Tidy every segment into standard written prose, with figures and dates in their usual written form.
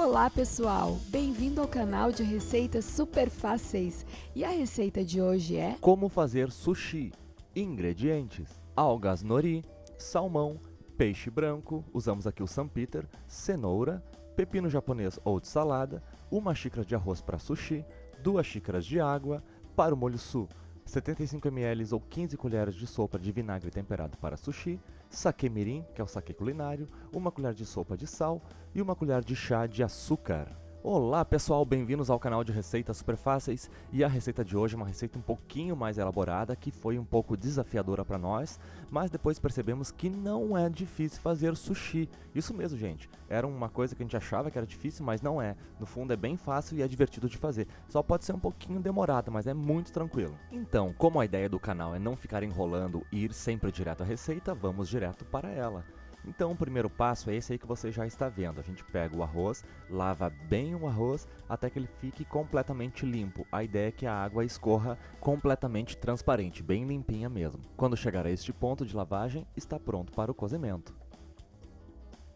Olá pessoal, bem-vindo ao canal de receitas super fáceis. E a receita de hoje é como fazer sushi. Ingredientes: algas nori, salmão, peixe branco, usamos aqui o Sanpeter, cenoura, pepino japonês ou de salada, 1 xícara de arroz para sushi, 2 xícaras de água. Para o molho su, 75 ml ou 15 colheres de sopa de vinagre temperado para sushi, saquê mirim, que é o saquê culinário, 1 colher de sopa de sal e 1 colher de chá de açúcar. Olá pessoal, bem-vindos ao canal de receitas super fáceis, e a receita de hoje é uma receita um pouquinho mais elaborada, que foi um pouco desafiadora para nós, mas depois percebemos que não é difícil fazer sushi. Isso mesmo, gente, era uma coisa que a gente achava que era difícil, mas não é. No fundo é bem fácil e é divertido de fazer, só pode ser um pouquinho demorado, mas é muito tranquilo. Então, como a ideia do canal é não ficar enrolando e ir sempre direto à receita, vamos direto para ela. Então o primeiro passo é esse aí que você já está vendo. A gente pega o arroz, lava bem o arroz até que ele fique completamente limpo. A ideia é que a água escorra completamente transparente, bem limpinha mesmo. Quando chegar a este ponto de lavagem, está pronto para o cozimento.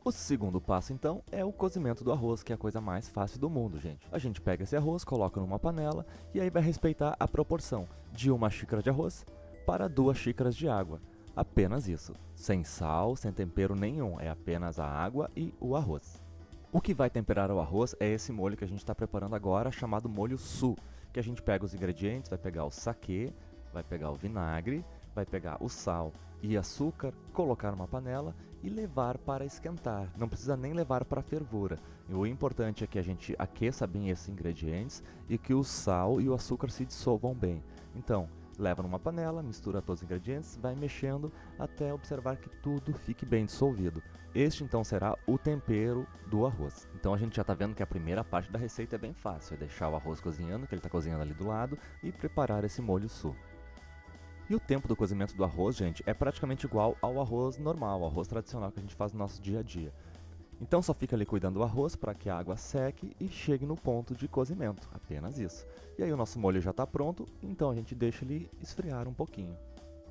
O segundo passo então é o cozimento do arroz, que é a coisa mais fácil do mundo, gente. A gente pega esse arroz, coloca numa panela e aí vai respeitar a proporção de 1 xícara de arroz para 2 xícaras de água. Apenas isso, sem sal, sem tempero nenhum, é apenas a água e o arroz. O que vai temperar o arroz é esse molho que a gente está preparando agora, chamado molho su, que a gente pega os ingredientes, vai pegar o saquê, vai pegar o vinagre, vai pegar o sal e açúcar, colocar numa panela e levar para esquentar. Não precisa nem levar para fervura. E o importante é que a gente aqueça bem esses ingredientes e que o sal e o açúcar se dissolvam bem. Então, leva numa panela, mistura todos os ingredientes, vai mexendo até observar que tudo fique bem dissolvido. Este então será o tempero do arroz. Então a gente já está vendo que a primeira parte da receita é bem fácil, é deixar o arroz cozinhando, que ele está cozinhando ali do lado, e preparar esse molho su. E o tempo do cozimento do arroz, gente, é praticamente igual ao arroz normal, ao arroz tradicional que a gente faz no nosso dia a dia. Então só fica ali cuidando do arroz para que a água seque e chegue no ponto de cozimento, apenas isso. E aí o nosso molho já está pronto, então a gente deixa ele esfriar um pouquinho.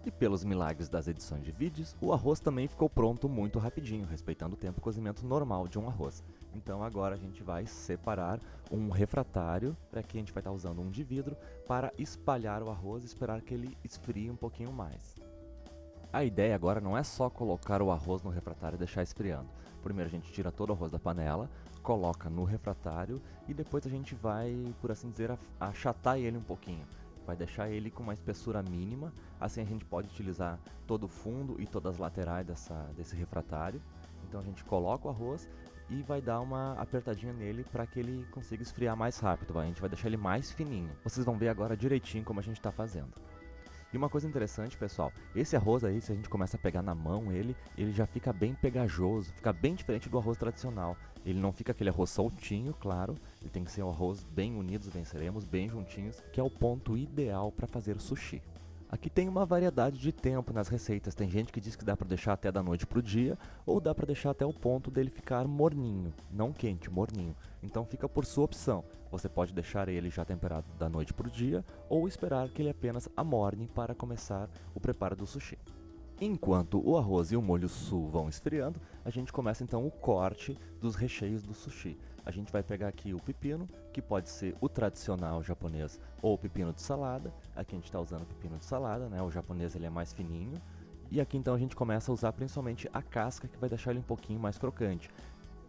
E pelos milagres das edições de vídeos, o arroz também ficou pronto muito rapidinho, respeitando o tempo de cozimento normal de um arroz. Então agora a gente vai separar um refratário, para que a gente vai estar usando um de vidro, para espalhar o arroz e esperar que ele esfrie um pouquinho mais. A ideia agora não é só colocar o arroz no refratário e deixar esfriando. Primeiro a gente tira todo o arroz da panela, coloca no refratário e depois a gente vai, por assim dizer, achatar ele um pouquinho. Vai deixar ele com uma espessura mínima, assim a gente pode utilizar todo o fundo e todas as laterais desse refratário. Então a gente coloca o arroz e vai dar uma apertadinha nele para que ele consiga esfriar mais rápido. A gente vai deixar ele mais fininho. Vocês vão ver agora direitinho como a gente está fazendo. E uma coisa interessante, pessoal, esse arroz aí, se a gente começa a pegar na mão ele já fica bem pegajoso, fica bem diferente do arroz tradicional. Ele não fica aquele arroz soltinho, claro, ele tem que ser um arroz bem unidos, venceremos, bem juntinhos, que é o ponto ideal para fazer sushi. Aqui tem uma variedade de tempo nas receitas, tem gente que diz que dá para deixar até da noite pro dia, ou dá para deixar até o ponto dele ficar morninho, não quente, morninho. Então fica por sua opção, você pode deixar ele já temperado da noite pro dia, ou esperar que ele apenas amorne para começar o preparo do sushi. Enquanto o arroz e o molho su vão esfriando, a gente começa então o corte dos recheios do sushi. A gente vai pegar aqui o pepino, que pode ser o tradicional japonês ou o pepino de salada. Aqui a gente está usando o pepino de salada, né? O japonês ele é mais fininho. E aqui então a gente começa a usar principalmente a casca, que vai deixar ele um pouquinho mais crocante.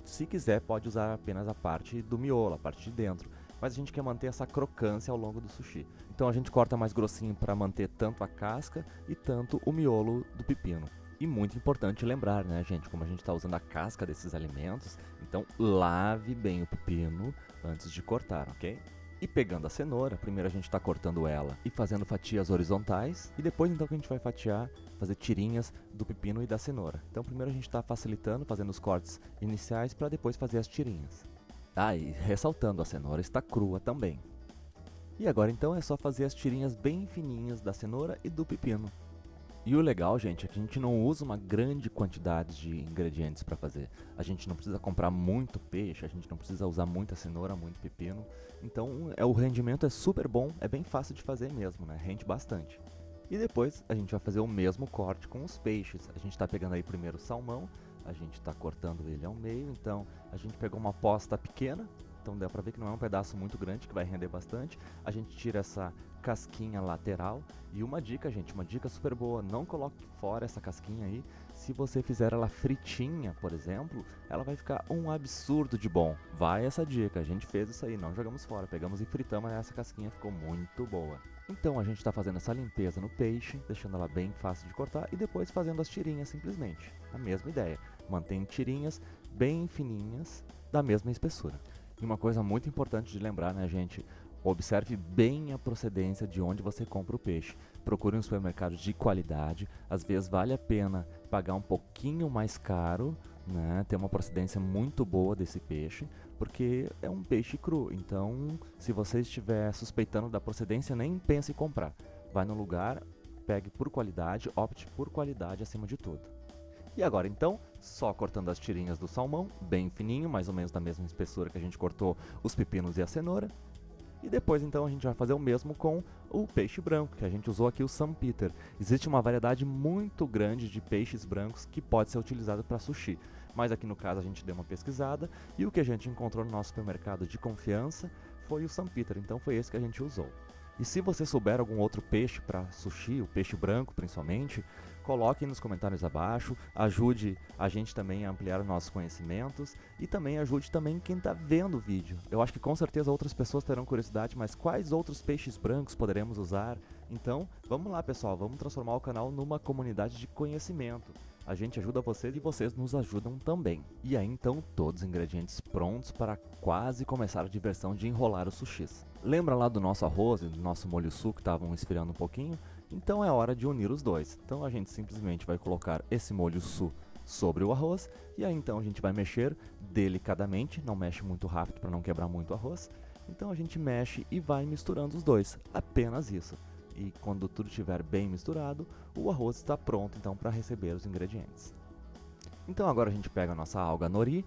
Se quiser pode usar apenas a parte do miolo, a parte de dentro. Mas a gente quer manter essa crocância ao longo do sushi. Então a gente corta mais grossinho para manter tanto a casca e tanto o miolo do pepino. E muito importante lembrar, né, gente, como a gente está usando a casca desses alimentos, então lave bem o pepino antes de cortar, ok? E pegando a cenoura, primeiro a gente está cortando ela e fazendo fatias horizontais, e depois então que a gente vai fatiar, fazer tirinhas do pepino e da cenoura. Então primeiro a gente está facilitando, fazendo os cortes iniciais para depois fazer as tirinhas. Ah, e ressaltando, a cenoura está crua também. E agora então é só fazer as tirinhas bem fininhas da cenoura e do pepino. E o legal, gente, é que a gente não usa uma grande quantidade de ingredientes para fazer. A gente não precisa comprar muito peixe, a gente não precisa usar muita cenoura, muito pepino. Então o rendimento é super bom, é bem fácil de fazer mesmo, né? Rende bastante. E depois a gente vai fazer o mesmo corte com os peixes. A gente está pegando aí primeiro o salmão, a gente está cortando ele ao meio, então a gente pegou uma posta pequena, então dá pra ver que não é um pedaço muito grande, que vai render bastante. A gente tira essa casquinha lateral. E uma dica, gente, uma dica super boa, não coloque fora essa casquinha aí. Se você fizer ela fritinha, por exemplo, ela vai ficar um absurdo de bom. Vai essa dica, a gente fez isso aí, não jogamos fora, pegamos e fritamos, essa casquinha ficou muito boa. Então a gente está fazendo essa limpeza no peixe, deixando ela bem fácil de cortar e depois fazendo as tirinhas simplesmente. A mesma ideia, mantém tirinhas bem fininhas, da mesma espessura. E uma coisa muito importante de lembrar, né, gente? Observe bem a procedência de onde você compra o peixe. Procure um supermercado de qualidade. Às vezes vale a pena pagar um pouquinho mais caro, né? Ter uma procedência muito boa desse peixe, porque é um peixe cru. Então, se você estiver suspeitando da procedência, nem pense em comprar. Vai no lugar, pegue por qualidade, opte por qualidade acima de tudo. E agora então, só cortando as tirinhas do salmão, bem fininho, mais ou menos da mesma espessura que a gente cortou os pepinos e a cenoura. E depois então a gente vai fazer o mesmo com o peixe branco, que a gente usou aqui o Sanpeter. Existe uma variedade muito grande de peixes brancos que pode ser utilizado para sushi. Mas aqui no caso a gente deu uma pesquisada e o que a gente encontrou no nosso supermercado de confiança foi o Sanpeter, então foi esse que a gente usou. E se você souber algum outro peixe para sushi, o peixe branco principalmente, coloque nos comentários abaixo, ajude a gente também a ampliar os nossos conhecimentos e também ajude também quem está vendo o vídeo. Eu acho que com certeza outras pessoas terão curiosidade, mas quais outros peixes brancos poderemos usar? Então, vamos lá pessoal, vamos transformar o canal numa comunidade de conhecimento. A gente ajuda vocês e vocês nos ajudam também. E aí então, todos os ingredientes prontos para quase começar a diversão de enrolar os sushis. Lembra lá do nosso arroz e do nosso molho sul que estavam esfriando um pouquinho? Então é hora de unir os dois. Então a gente simplesmente vai colocar esse molho sul sobre o arroz. E aí então a gente vai mexer delicadamente, não mexe muito rápido para não quebrar muito o arroz. Então a gente mexe e vai misturando os dois, apenas isso. E quando tudo estiver bem misturado, o arroz está pronto então para receber os ingredientes. Então agora a gente pega a nossa alga nori,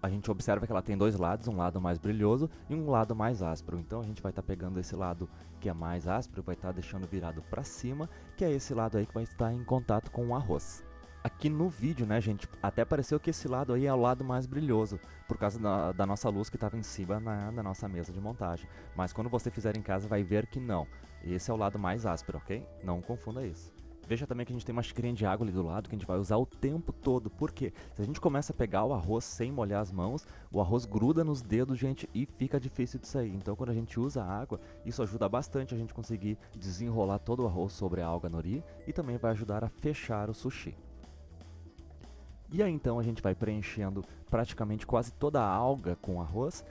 a gente observa que ela tem dois lados, um lado mais brilhoso e um lado mais áspero. Então a gente vai estar pegando esse lado que é mais áspero, vai estar deixando virado para cima, que é esse lado aí que vai estar em contato com o arroz. Aqui no vídeo, né, gente, até pareceu que esse lado aí é o lado mais brilhoso, por causa da nossa luz que estava em cima da nossa mesa de montagem. Mas quando você fizer em casa, vai ver que não. Esse é o lado mais áspero, ok? Não confunda isso. Veja também que a gente tem uma xicrinha de água ali do lado que a gente vai usar o tempo todo. Por quê? Se a gente começa a pegar o arroz sem molhar as mãos, o arroz gruda nos dedos, gente, e fica difícil de sair. Então quando a gente usa a água, isso ajuda bastante a gente conseguir desenrolar todo o arroz sobre a alga nori e também vai ajudar a fechar o sushi. E aí então a gente vai preenchendo praticamente quase toda a alga com arroz.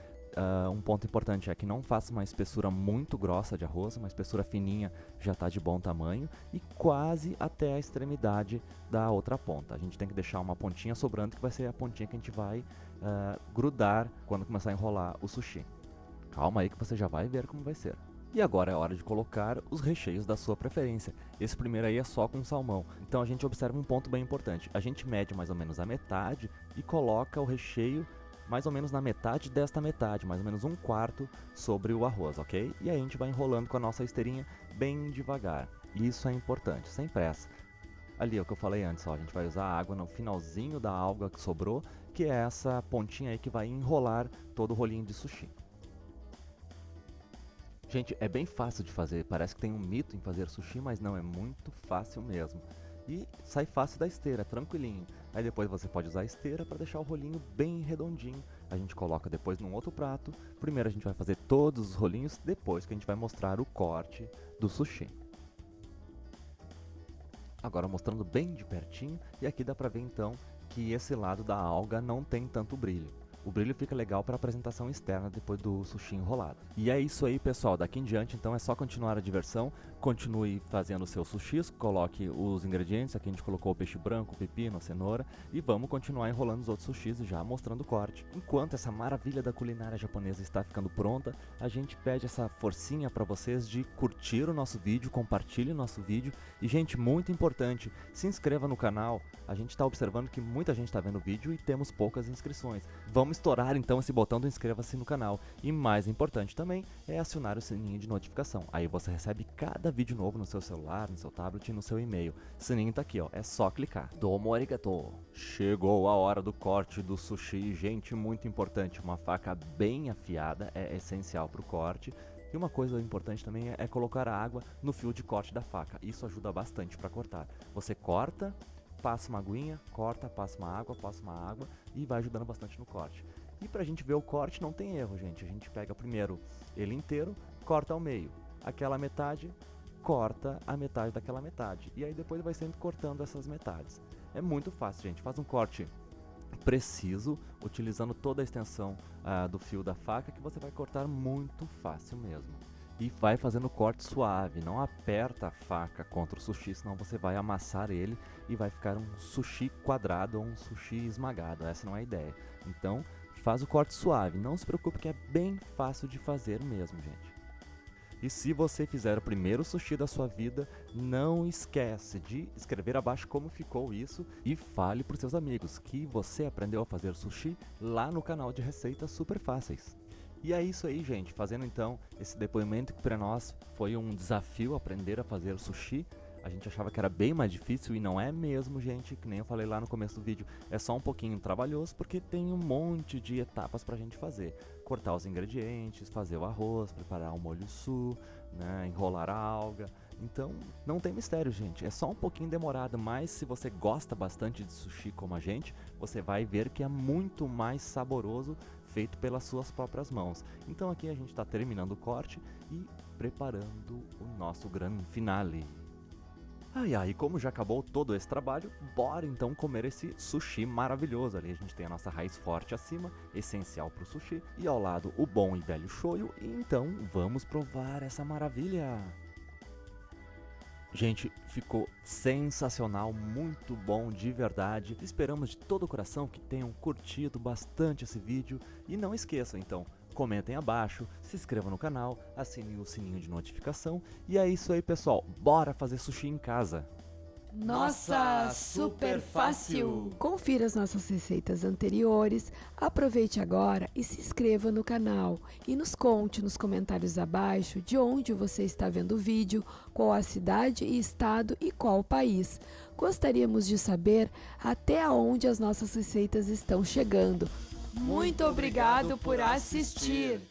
Um ponto importante é que não faça uma espessura muito grossa de arroz, uma espessura fininha já está de bom tamanho e quase até a extremidade da outra ponta. A gente tem que deixar uma pontinha sobrando que vai ser a pontinha que a gente vai grudar quando começar a enrolar o sushi. Calma aí que você já vai ver como vai ser. E agora é hora de colocar os recheios da sua preferência. Esse primeiro aí é só com salmão. Então a gente observa um ponto bem importante. A gente mede mais ou menos a metade e coloca o recheio mais ou menos na metade desta metade, mais ou menos um quarto sobre o arroz, ok? E aí a gente vai enrolando com a nossa esteirinha bem devagar. Isso é importante, sem pressa. Ali é o que eu falei antes, ó, a gente vai usar a água no finalzinho da alga que sobrou, que é essa pontinha aí que vai enrolar todo o rolinho de sushi. Gente, é bem fácil de fazer, parece que tem um mito em fazer sushi, mas não, é muito fácil mesmo. E sai fácil da esteira, tranquilinho. Aí depois você pode usar a esteira para deixar o rolinho bem redondinho. A gente coloca depois num outro prato. Primeiro a gente vai fazer todos os rolinhos, depois que a gente vai mostrar o corte do sushi. Agora mostrando bem de pertinho, e aqui dá pra ver então que esse lado da alga não tem tanto brilho. O brilho fica legal para a apresentação externa depois do sushi enrolado. E é isso aí, pessoal. Daqui em diante, então, é só continuar a diversão. Continue fazendo o seu sushis, coloque os ingredientes. Aqui a gente colocou o peixe branco, o pepino, a cenoura. E vamos continuar enrolando os outros sushis e já mostrando o corte. Enquanto essa maravilha da culinária japonesa está ficando pronta, a gente pede essa forcinha para vocês de curtir o nosso vídeo, compartilhe o nosso vídeo. E, gente, muito importante, se inscreva no canal. A gente está observando que muita gente está vendo o vídeo e temos poucas inscrições. Vamos estourar então esse botão do inscreva-se no canal. E mais importante também é acionar o sininho de notificação. Aí você recebe cada vídeo novo no seu celular, no seu tablet e no seu e-mail. O sininho tá aqui, ó, é só clicar. Domo arigato. Chegou a hora do corte do sushi. Gente, muito importante, uma faca bem afiada é essencial para o corte. E uma coisa importante também é colocar a água no fio de corte da faca. Isso ajuda bastante para cortar. Você corta, passa uma aguinha, corta, passa uma água e vai ajudando bastante no corte. E pra gente ver o corte não tem erro, gente. A gente pega primeiro ele inteiro, corta ao meio. Aquela metade, corta a metade daquela metade. E aí depois vai sempre cortando essas metades. É muito fácil, gente. Faz um corte preciso, utilizando toda a extensão do fio da faca, que você vai cortar muito fácil mesmo. E vai fazendo corte suave, não aperta a faca contra o sushi, senão você vai amassar ele e vai ficar um sushi quadrado ou um sushi esmagado. Essa não é a ideia. Então faz o corte suave, não se preocupe que é bem fácil de fazer mesmo, gente. E se você fizer o primeiro sushi da sua vida, não esquece de escrever abaixo como ficou isso e fale para os seus amigos que você aprendeu a fazer sushi lá no canal de receitas super fáceis. E é isso aí, gente, fazendo então esse depoimento que para nós foi um desafio aprender a fazer sushi. A gente achava que era bem mais difícil e não é mesmo, gente, que nem eu falei lá no começo do vídeo. É só um pouquinho trabalhoso porque tem um monte de etapas pra gente fazer. Cortar os ingredientes, fazer o arroz, preparar o molho su, né, enrolar a alga. Então, não tem mistério, gente. É só um pouquinho demorado, mas se você gosta bastante de sushi como a gente, você vai ver que é muito mais saboroso feito pelas suas próprias mãos. Então aqui a gente está terminando o corte e preparando o nosso grande finale. E como já acabou todo esse trabalho, bora então comer esse sushi maravilhoso. Ali a gente tem a nossa raiz forte acima, essencial para o sushi, e ao lado o bom e velho shoyu, e então vamos provar essa maravilha. Gente, ficou sensacional, muito bom de verdade. Esperamos de todo o coração que tenham curtido bastante esse vídeo. E não esqueçam então, comentem abaixo, se inscrevam no canal, assinem o sininho de notificação. E é isso aí, pessoal, bora fazer sushi em casa. Nossa, super fácil! Confira as nossas receitas anteriores, aproveite agora e se inscreva no canal. E nos conte nos comentários abaixo de onde você está vendo o vídeo, qual a cidade e estado e qual o país. Gostaríamos de saber até onde as nossas receitas estão chegando. Muito obrigado por assistir!